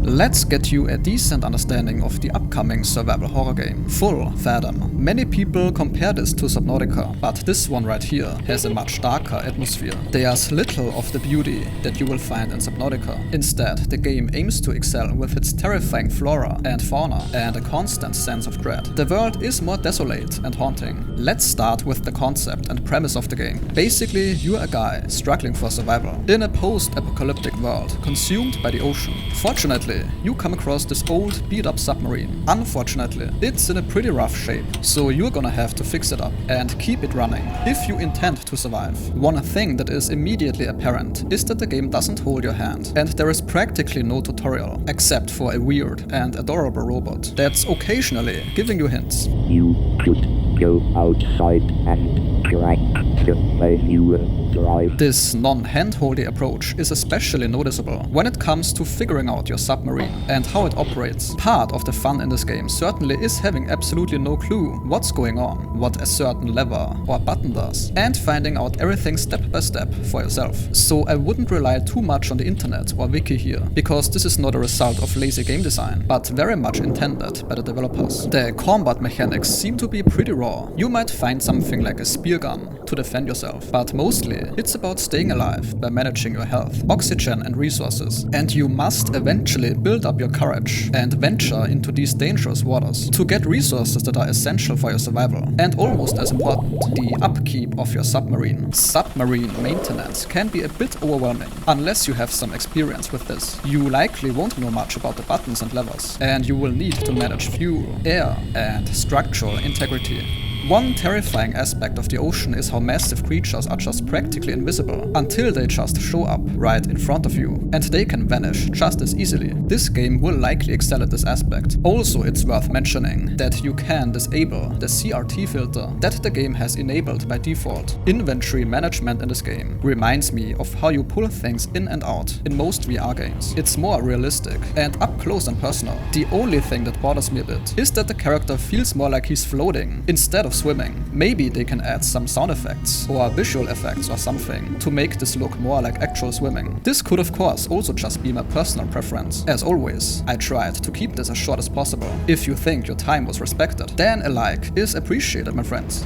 Let's get you a decent understanding of the upcoming survival horror game, full Fathom. Many people compare this to Subnautica, but this one right here has a much darker atmosphere. There's little of the beauty that you will find in Subnautica. Instead, the game aims to excel with its terrifying flora and fauna and a constant sense of dread. The world is more desolate and haunting. Let's start with the concept and premise of the game. Basically, you're a guy struggling for survival in a post-apocalyptic world consumed by the ocean. Fortunately, you come across this old, beat-up submarine. Unfortunately, it's in a pretty rough shape, so you're gonna have to fix it up and keep it running if you intend to survive. One thing that is immediately apparent is that the game doesn't hold your hand, and there is practically no tutorial, except for a weird and adorable robot that's occasionally giving you hints. You could go outside and crank the manual drive. This non-hand-holdy approach is especially noticeable when it comes to figuring out your submarine and how it operates. Part of the fun in this game certainly is having absolutely no clue what's going on, what a certain lever or button does, and finding out everything step by step for yourself. So I wouldn't rely too much on the internet or wiki here, because this is not a result of lazy game design, but very much intended by the developers. The combat mechanics seem to be pretty raw. You might find something like a spear gun to defend yourself, but mostly it's about staying alive by managing your health, oxygen and resources. And you must eventually build up your courage and venture into these dangerous waters to get resources that are essential for your survival. And almost as important, the upkeep of your submarine. Submarine maintenance can be a bit overwhelming unless you have some experience with this. You likely won't know much about the buttons and levers, and you will need to manage fuel, air and structural integrity. One terrifying aspect of the ocean is how massive creatures are just practically invisible until they just show up right in front of you, and they can vanish just as easily. This game will likely excel at this aspect. Also, it's worth mentioning that you can disable the CRT filter that the game has enabled by default. Inventory management in this game reminds me of how you pull things in and out in most VR games. It's more realistic and up close and personal. The only thing that bothers me a bit is that the character feels more like he's floating instead of swimming. Maybe they can add some sound effects or visual effects or something to make this look more like actual swimming. This could of course also just be my personal preference. As always, I tried to keep this as short as possible. If you think your time was respected, then a like is appreciated, my friends.